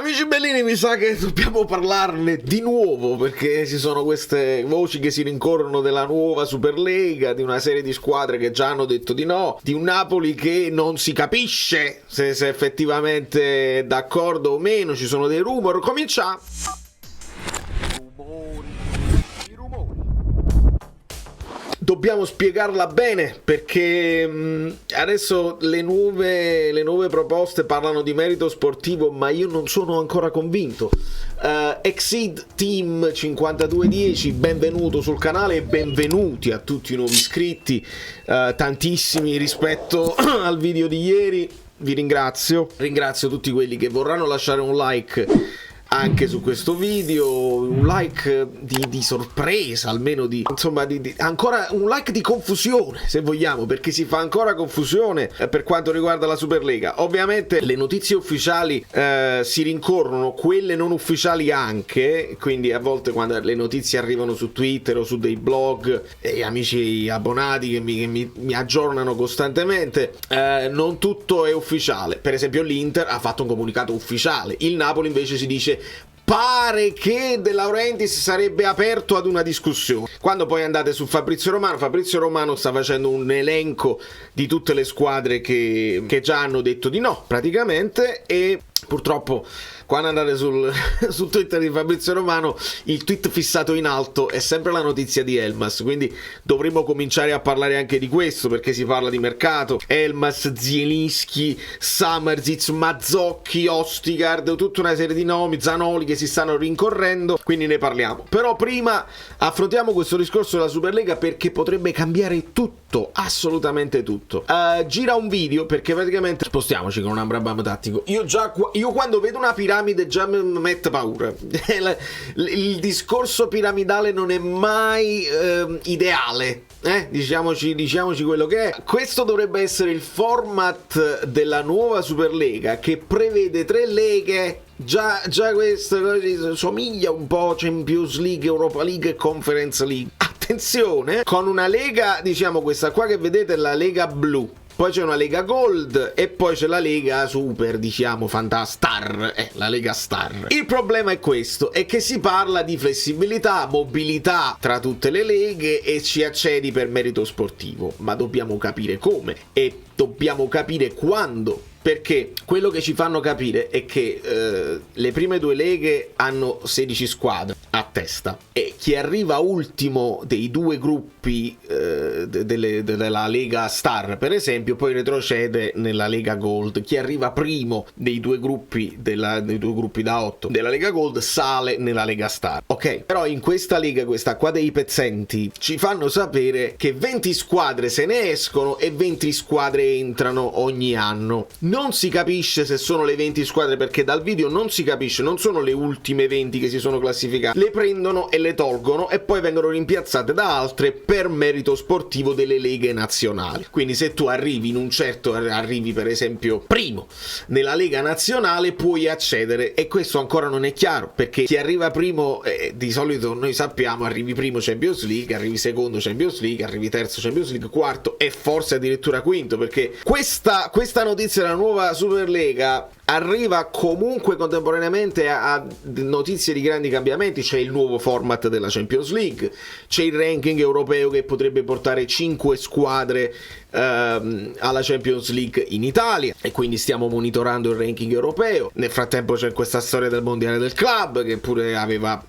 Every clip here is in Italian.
Amici bellini, mi sa che dobbiamo parlarne di nuovo, perché ci sono queste voci che si rincorrono della nuova Superlega, di una serie di squadre che già hanno detto di no, di un Napoli che non si capisce se effettivamente è d'accordo o meno, ci sono dei rumor. Cominciamo! Dobbiamo spiegarla bene, perché adesso le nuove proposte parlano di merito sportivo, ma io non sono ancora convinto. Exceed Team 5210, benvenuto sul canale e benvenuti a tutti i nuovi iscritti, tantissimi rispetto al video di ieri. Vi ringrazio tutti quelli che vorranno lasciare un like anche su questo video, un like di sorpresa, almeno ancora un like di confusione, se vogliamo, perché si fa ancora confusione per quanto riguarda la Superlega. Ovviamente le notizie ufficiali si rincorrono, quelle non ufficiali anche, quindi a volte quando le notizie arrivano su Twitter o su dei blog e amici abbonati che mi aggiornano costantemente, non tutto è ufficiale. Per esempio l'Inter ha fatto un comunicato ufficiale, il Napoli invece si dice pare che De Laurentiis sarebbe aperto ad una discussione. Quando poi andate su Fabrizio Romano sta facendo un elenco di tutte le squadre che già hanno detto di no praticamente, e purtroppo quando andate sul Twitter di Fabrizio Romano, il tweet fissato in alto è sempre la notizia di Elmas, quindi dovremmo cominciare a parlare anche di questo, perché si parla di mercato. Elmas, Zielinski, Samardžić, Mazzocchi, Ostigard, tutta una serie di nomi, Zanoli che si stanno rincorrendo, quindi ne parliamo. Però prima affrontiamo questo discorso della Superlega, perché potrebbe cambiare tutto, assolutamente tutto. Gira un video, perché praticamente spostiamoci con un Amrabat tattico. Io quando vedo una piramide già mi mette paura. Il discorso piramidale non è mai ideale, diciamoci quello che è. Questo dovrebbe essere il format della nuova Superlega, che prevede 3 leghe. Già questo somiglia un po' a Champions League, Europa League e Conference League. Attenzione, con una lega, diciamo questa qua che vedete è la Lega Blu, poi c'è una Lega Gold e poi c'è la Lega Super, diciamo Fantastar, la Lega Star. Il problema è questo, è che si parla di flessibilità, mobilità tra tutte le leghe e ci accedi per merito sportivo, ma dobbiamo capire come e dobbiamo capire quando. Perché quello che ci fanno capire è che le prime 2 leghe hanno 16 squadre a testa, e chi arriva ultimo dei 2 gruppi della Lega Star, per esempio, poi retrocede nella Lega Gold. Chi arriva primo dei 2 gruppi dei 2 gruppi da 8 della Lega Gold sale nella Lega Star. Ok, però in questa lega, questa qua dei pezzenti, ci fanno sapere che 20 squadre se ne escono e 20 squadre entrano ogni anno. Non si capisce se sono le 20 squadre, perché dal video non si capisce, non sono le ultime 20 che si sono classificate, le prendono e le tolgono e poi vengono rimpiazzate da altre per merito sportivo delle leghe nazionali. Quindi se tu arrivi per esempio primo nella Lega Nazionale, puoi accedere, e questo ancora non è chiaro, perché chi arriva primo, di solito noi sappiamo, arrivi primo Champions League, arrivi secondo Champions League, arrivi terzo Champions League, quarto e forse addirittura quinto, perché questa notizia della nuova Superlega arriva comunque contemporaneamente a notizie di grandi cambiamenti. C'è il nuovo format della Champions League, c'è il ranking europeo che potrebbe portare 5 squadre alla Champions League in Italia, e quindi stiamo monitorando il ranking europeo. Nel frattempo c'è questa storia del mondiale del club, che pure aveva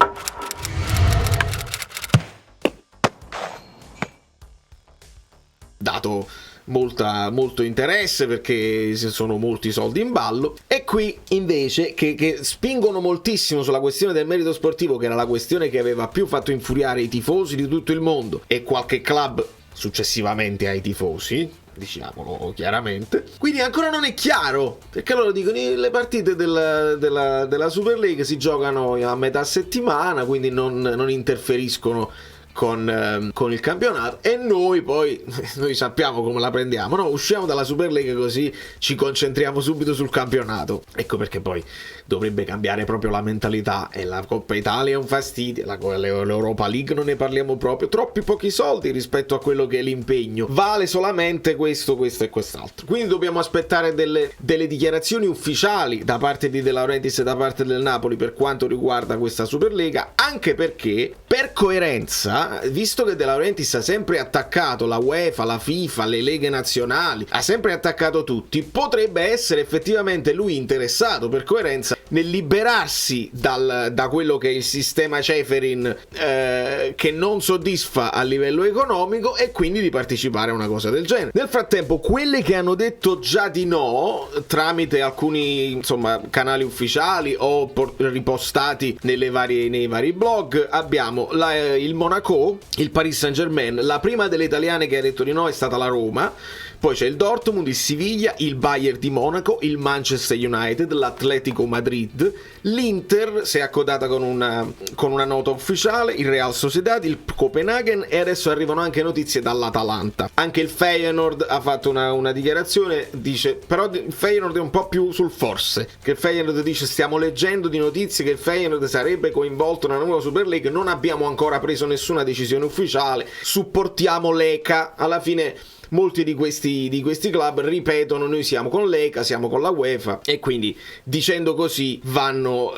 dato molto interesse, perché ci sono molti soldi in ballo. E qui invece che spingono moltissimo sulla questione del merito sportivo, che era la questione che aveva più fatto infuriare i tifosi di tutto il mondo e qualche club successivamente ai tifosi, diciamolo chiaramente. Quindi ancora non è chiaro, perché loro dicono le partite della Super League si giocano a metà settimana, quindi non interferiscono con il campionato, e noi poi noi sappiamo come la prendiamo, no? Usciamo dalla Super League così ci concentriamo subito sul campionato. Ecco perché poi dovrebbe cambiare proprio la mentalità, e la Coppa Italia è un fastidio, l'Europa League non ne parliamo proprio, troppi pochi soldi rispetto a quello che è l'impegno, vale solamente questo e quest'altro. Quindi dobbiamo aspettare delle dichiarazioni ufficiali da parte di De Laurentiis e da parte del Napoli per quanto riguarda questa Superlega, anche perché, per coerenza, visto che De Laurentiis ha sempre attaccato la UEFA, la FIFA, le leghe nazionali, ha sempre attaccato tutti, potrebbe essere effettivamente lui interessato, per coerenza, nel liberarsi da quello che è il sistema Ceferin, che non soddisfa a livello economico, e quindi di partecipare a una cosa del genere. Nel frattempo, quelle che hanno detto già di no tramite alcuni, insomma, canali ufficiali o ripostati nei vari blog, abbiamo il Monaco, il Paris Saint-Germain. La prima delle italiane che ha detto di no è stata la Roma. Poi c'è il Dortmund, il Siviglia, il Bayern di Monaco, il Manchester United, l'Atletico Madrid, l'Inter si è accodata con una nota ufficiale, il Real Sociedad, il Copenaghen, e adesso arrivano anche notizie dall'Atalanta. Anche il Feyenoord ha fatto una dichiarazione, dice, però il Feyenoord è un po' più sul forse, che il Feyenoord dice: stiamo leggendo di notizie che il Feyenoord sarebbe coinvolto nella nuova Super League, non abbiamo ancora preso nessuna decisione ufficiale, supportiamo l'ECA. Alla fine molti di questi club ripetono: noi siamo con l'ECA, siamo con la UEFA, e quindi dicendo così vanno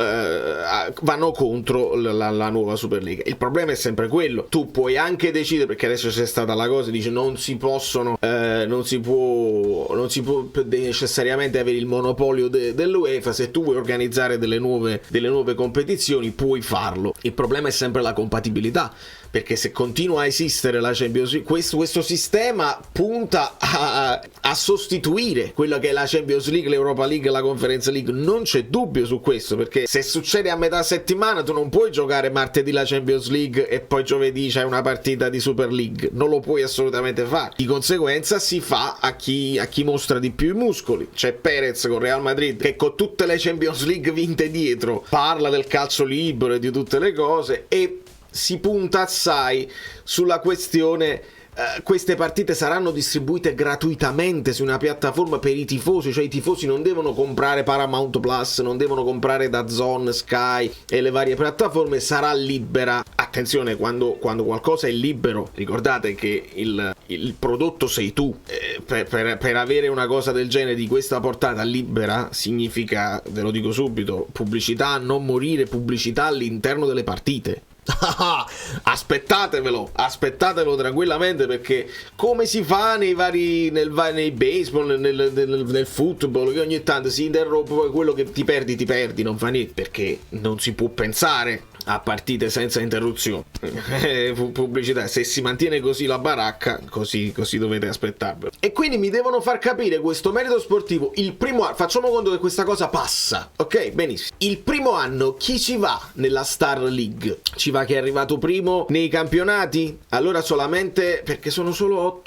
contro la nuova Superlega. Il problema è sempre quello: tu puoi anche decidere, perché adesso c'è stata la cosa, dice non si può necessariamente avere il monopolio dell'UEFA. Se tu vuoi organizzare delle nuove competizioni puoi farlo. Il problema è sempre la compatibilità, perché se continua a esistere la Champions League, questo sistema punta a sostituire quella che è la Champions League, l'Europa League e la Conference League. Non c'è dubbio su questo, perché se succede a metà settimana tu non puoi giocare martedì la Champions League e poi giovedì c'hai una partita di Super League, non lo puoi assolutamente fare. Di conseguenza si fa a chi mostra di più i muscoli. C'è Perez con Real Madrid che con tutte le Champions League vinte dietro parla del calcio libero e di tutte le cose, e si punta assai sulla questione: queste partite saranno distribuite gratuitamente su una piattaforma per i tifosi, cioè i tifosi non devono comprare Paramount Plus, non devono comprare DAZN, Sky e le varie piattaforme, sarà libera. Attenzione, quando qualcosa è libero, ricordate che il prodotto sei tu. Per avere una cosa del genere, di questa portata libera, significa, ve lo dico subito, pubblicità a non morire, pubblicità all'interno delle partite. Aspettatevelo tranquillamente, perché come si fa nei baseball, nel football, che ogni tanto si interrompe, poi quello che ti perdi, non fa niente, perché non si può pensare a partite senza interruzione. Pubblicità, se si mantiene così la baracca, così dovete aspettarvelo. E quindi mi devono far capire questo merito sportivo. Il primo anno, facciamo conto che questa cosa passa, ok? Benissimo. Il primo anno chi ci va nella Star League? Ci va chi è arrivato primo nei campionati? Allora solamente, perché sono solo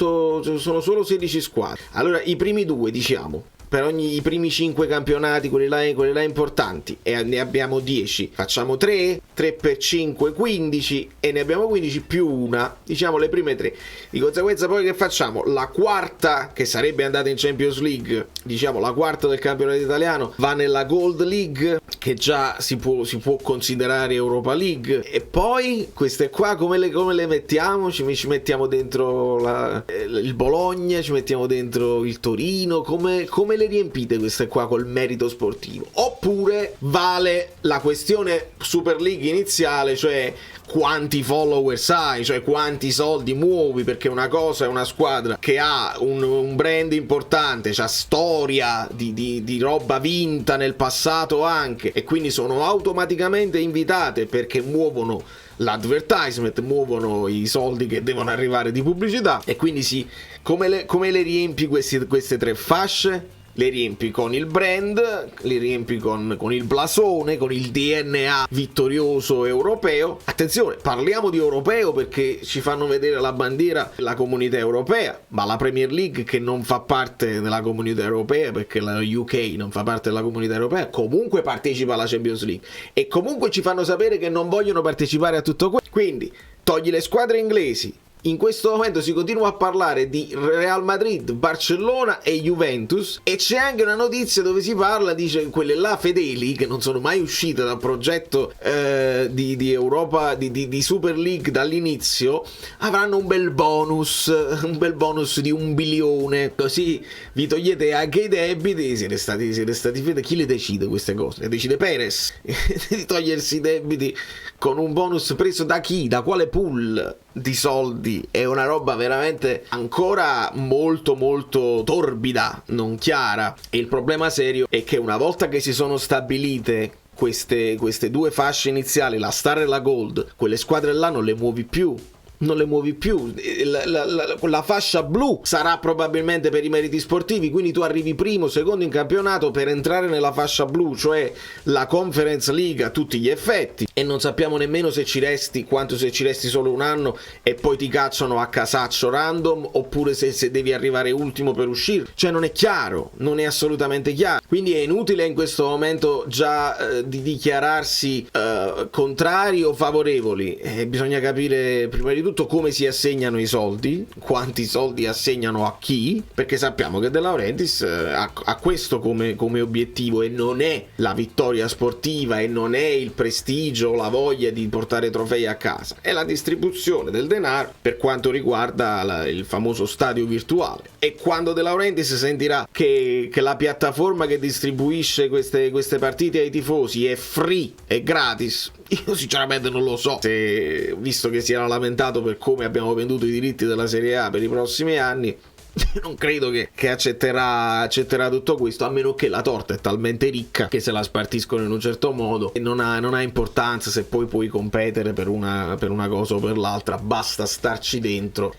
16 squadre. Allora i primi due, diciamo, per i primi 5 campionati, quelli là importanti, e ne abbiamo 10, facciamo 3 per 5, 15, e ne abbiamo 15 più una, diciamo le prime 3. Di conseguenza poi che facciamo? La quarta, che sarebbe andata in Champions League, diciamo la quarta del campionato italiano, va nella Gold League, che già si può considerare Europa League. E poi queste qua come le mettiamo? Ci mettiamo dentro il Bologna, ci mettiamo dentro il Torino, come le riempite queste qua col merito sportivo? Oppure vale la questione Super League iniziale, cioè quanti followers hai, cioè quanti soldi muovi, perché una cosa è una squadra che ha un brand importante, c'ha storia di roba vinta nel passato anche, e quindi sono automaticamente invitate perché muovono l'advertisement, muovono i soldi che devono arrivare di pubblicità. E quindi come le riempi queste 3 fasce? Le riempi con il brand, le riempi con il blasone, con il DNA vittorioso europeo. Attenzione, parliamo di europeo perché ci fanno vedere la bandiera della comunità europea, ma la Premier League, che non fa parte della comunità europea perché la UK non fa parte della comunità europea, comunque partecipa alla Champions League, e comunque ci fanno sapere che non vogliono partecipare a tutto questo. Quindi togli le squadre inglesi. In questo momento si continua a parlare di Real Madrid, Barcellona e Juventus, e c'è anche una notizia dove si parla, dice, quelle là fedeli che non sono mai uscite dal progetto di Europa, di Super League dall'inizio, avranno un bel bonus di 1 bilione, così vi togliete anche i debiti. Siete stati fedeli. Chi le decide queste cose? Le decide Perez di togliersi i debiti con un bonus preso da chi? Da quale pool di soldi? È una roba veramente ancora molto molto torbida, non chiara, e il problema serio è che una volta che si sono stabilite queste due fasce iniziali, la Star e la Gold, quelle squadre là non le muovi più. La fascia blu sarà probabilmente per i meriti sportivi, quindi tu arrivi primo, secondo in campionato per entrare nella fascia blu, cioè la Conference League a tutti gli effetti, e non sappiamo nemmeno se ci resti, quanto, se ci resti solo un anno e poi ti cacciano a casaccio random, oppure se devi arrivare ultimo per uscire. Cioè non è chiaro, non è assolutamente chiaro, quindi è inutile in questo momento già di dichiararsi contrari o favorevoli. Bisogna capire prima di tutto come si assegnano i soldi, quanti soldi assegnano a chi, perché sappiamo che De Laurentiis ha questo come obiettivo, e non è la vittoria sportiva, e non è il prestigio, la voglia di portare trofei a casa, è la distribuzione del denaro per quanto riguarda il famoso stadio virtuale. E quando De Laurentiis sentirà che la piattaforma che distribuisce queste partite ai tifosi è free, è gratis, io sinceramente non lo so, visto che si era lamentato per come abbiamo venduto i diritti della Serie A per i prossimi anni, non credo che accetterà tutto questo, a meno che la torta è talmente ricca che se la spartiscono in un certo modo e non ha importanza se poi puoi competere per una cosa o per l'altra, basta starci dentro.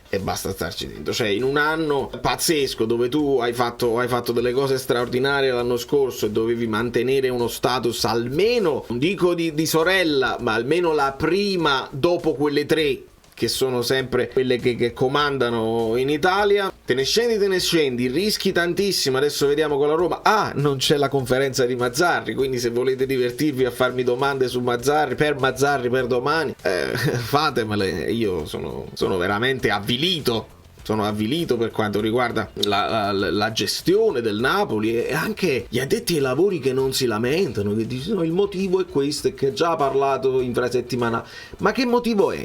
Cioè, in un anno pazzesco dove tu hai fatto delle cose straordinarie l'anno scorso e dovevi mantenere uno status almeno, non dico di sorella, ma almeno la prima dopo quelle tre che sono sempre quelle che comandano in Italia, te ne scendi, rischi tantissimo. Adesso vediamo con la Roma, non c'è la conferenza di Mazzarri, quindi se volete divertirvi a farmi domande su Mazzarri per domani, fatemele. Io sono veramente avvilito. Sono avvilito per quanto riguarda la gestione del Napoli, e anche gli addetti ai lavori che non si lamentano, che dicono il motivo è questo, e che già parlato infrasettimanale. Ma che motivo è?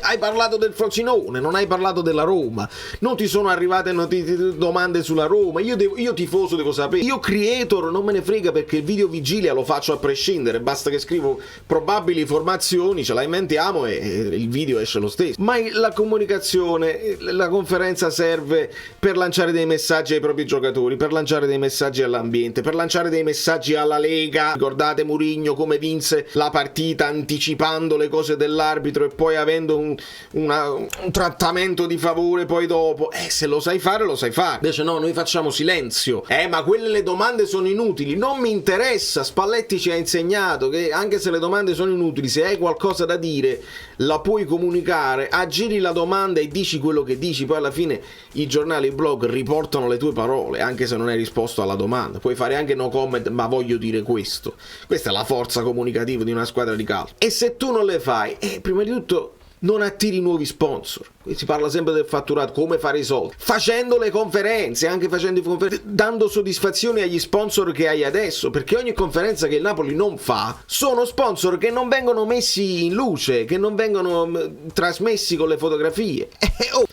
Hai parlato del Frosinone, non hai parlato della Roma, non ti sono arrivate domande sulla Roma. Io tifoso devo sapere, io creator non me ne frega, perché il video vigilia lo faccio a prescindere, basta che scrivo probabili formazioni, ce la inventiamo e il video esce lo stesso. Ma la comunicazione, la conferenza serve per lanciare dei messaggi ai propri giocatori, per lanciare dei messaggi all'ambiente, per lanciare dei messaggi alla Lega. Ricordate Mourinho come vinse la partita anticipando le cose dell'arbitro e poi avendo un trattamento di favore poi dopo. Se lo sai fare, lo sai fare. Invece no, noi facciamo silenzio. Ma quelle le domande sono inutili. Non mi interessa. Spalletti ci ha insegnato che anche se le domande sono inutili, se hai qualcosa da dire la puoi comunicare, aggiri la domanda e dici quello che dici. Poi alla fine i giornali, i blog riportano le tue parole, anche se non hai risposto alla domanda. Puoi fare anche no comment, ma voglio dire questo. Questa è la forza comunicativa di una squadra di calcio. E se tu non le fai, prima di tutto non attiri nuovi sponsor. Qui si parla sempre del fatturato, come fare i soldi, facendo le conferenze, dando soddisfazione agli sponsor che hai adesso, perché ogni conferenza che il Napoli non fa sono sponsor che non vengono messi in luce, che non vengono trasmessi con le fotografie.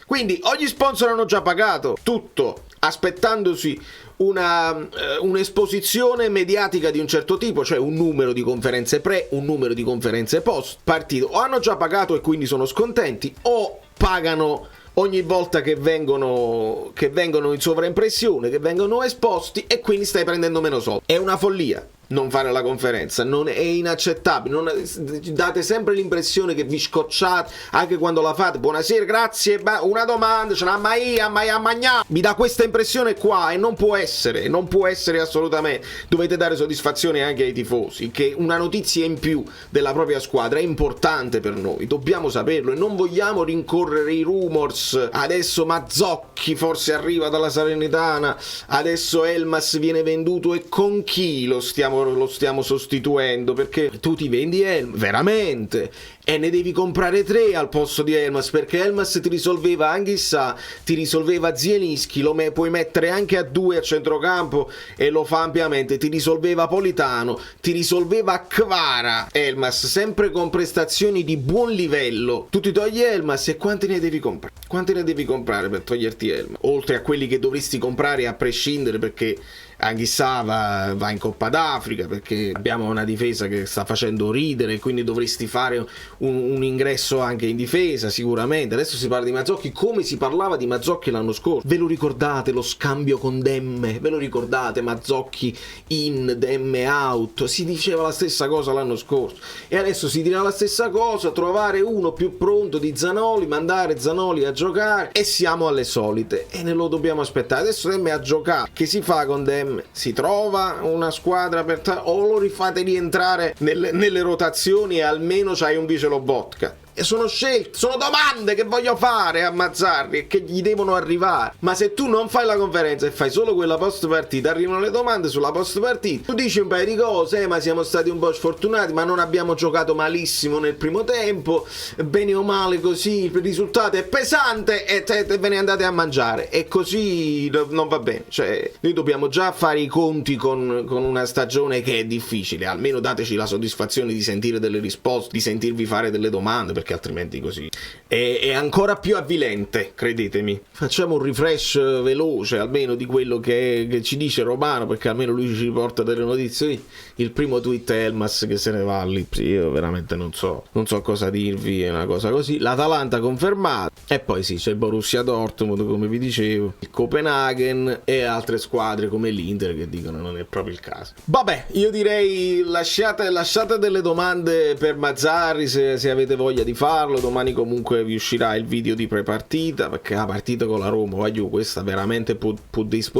Quindi ogni sponsor hanno già pagato tutto, aspettandosi un'esposizione mediatica di un certo tipo, cioè un numero di conferenze pre, un numero di conferenze post partito. O hanno già pagato e quindi sono scontenti, o pagano ogni volta che vengono in sovraimpressione, che vengono esposti, e quindi stai prendendo meno soldi. È una follia non fare la conferenza, non è inaccettabile. Date sempre l'impressione che vi scocciate anche quando la fate. Buonasera, grazie, una domanda, ce l'ha mai a mangiare. Mi dà questa impressione qua, e non può essere assolutamente. Dovete dare soddisfazione anche ai tifosi, che una notizia in più della propria squadra è importante per noi, dobbiamo saperlo, e non vogliamo rincorrere i rumors. Adesso Mazzocchi forse arriva dalla Salernitana, adesso Elmas viene venduto, e con chi lo stiamo lo stiamo sostituendo, perché tu ti vendi Elmas, veramente, e ne devi comprare 3 al posto di Elmas, perché Elmas ti risolveva Anghissà, ti risolveva Zielinski, puoi mettere anche a 2 a centrocampo e lo fa ampiamente, ti risolveva Politano, ti risolveva Kvara. Elmas sempre con prestazioni di buon livello, tu ti togli Elmas e quanti ne devi comprare? Quanti ne devi comprare per toglierti Elmas? Oltre a quelli che dovresti comprare a prescindere, perché Anghissà va in Coppa d'Africa, perché abbiamo una difesa che sta facendo ridere, quindi dovresti fare un ingresso anche in difesa sicuramente. Adesso si parla di Mazzocchi come si parlava di Mazzocchi l'anno scorso. Ve lo ricordate lo scambio con Demme? Ve lo ricordate Mazzocchi in, Demme out? Si diceva la stessa cosa l'anno scorso e adesso si dirà la stessa cosa, trovare uno più pronto di Zanoli, mandare Zanoli a giocare, e siamo alle solite e ne lo dobbiamo aspettare. Adesso Demme a giocare, che si fa con Demme? Si trova una squadra o lo rifate rientrare nelle rotazioni e almeno c'hai un vice Lobotka? E sono scelte, sono domande che voglio fare a Mazzarri e che gli devono arrivare. Ma se tu non fai la conferenza e fai solo quella post partita, arrivano le domande sulla post partita, tu dici un paio di cose, ma siamo stati un po' sfortunati, ma non abbiamo giocato malissimo nel primo tempo, bene o male così, il risultato è pesante e ve ne andate a mangiare, e così non va bene. Cioè, noi dobbiamo già fare i conti con una stagione che è difficile, almeno dateci la soddisfazione di sentire delle risposte, di sentirvi fare delle domande, perché altrimenti così è ancora più avvilente, credetemi. Facciamo un refresh veloce almeno di quello che ci dice Romano, perché almeno lui ci riporta delle notizie. Il primo tweet è Elmas che se ne va lì, io veramente non so cosa dirvi, è una cosa così. L'Atalanta confermata, e poi sì, c'è il Borussia Dortmund come vi dicevo, il Copenaghen e altre squadre come l'Inter che dicono non è proprio il caso. Vabbè, io direi lasciate delle domande per Mazzarri se avete voglia di farlo. Domani comunque vi uscirà il video di prepartita, perché la partita con la Roma, questa veramente può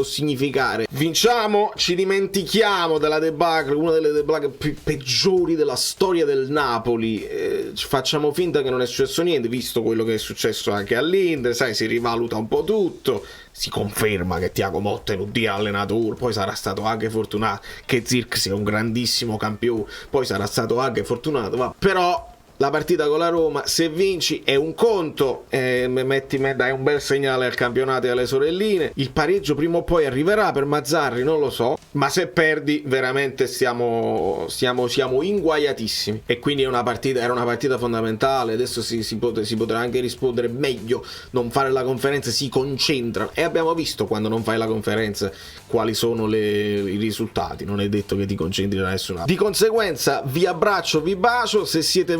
significare vinciamo, ci dimentichiamo della debacle, una delle debacle peggiori della storia del Napoli, facciamo finta che non è successo niente, visto quello che è successo anche all'Inter, sai, si rivaluta un po' tutto, si conferma che Thiago Motta è un dio allenatore, poi sarà stato anche fortunato che Zirkzee sia un grandissimo campione, poi sarà stato anche fortunato, però la partita con la Roma, se vinci è un conto, dai un bel segnale al campionato e alle sorelline. Il pareggio prima o poi arriverà per Mazzarri, non lo so, ma se perdi veramente siamo inguaiatissimi, e quindi era una partita fondamentale. Adesso si potrà anche rispondere meglio, non fare la conferenza, si concentra, e abbiamo visto quando non fai la conferenza quali sono i risultati, non è detto che ti concentri da nessuno. Di conseguenza vi abbraccio, vi bacio, se siete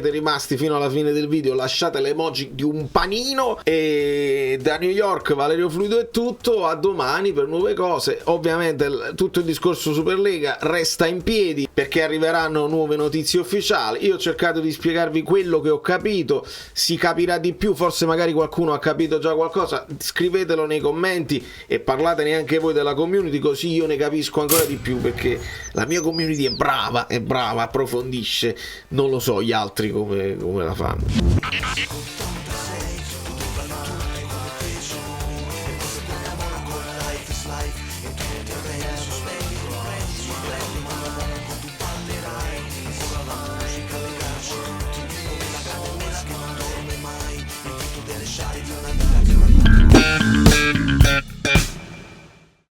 rimasti fino alla fine del video lasciate l'emoji di un panino, e da New York Valerio Fluido è tutto, a domani per nuove cose. Ovviamente tutto il discorso Superlega resta in piedi perché arriveranno nuove notizie ufficiali. Io ho cercato di spiegarvi quello che ho capito, si capirà di più, forse magari qualcuno ha capito già qualcosa, scrivetelo nei commenti e parlatene anche voi della community, così io ne capisco ancora di più, perché la mia community è brava, approfondisce, non lo so gli altri come la fanno.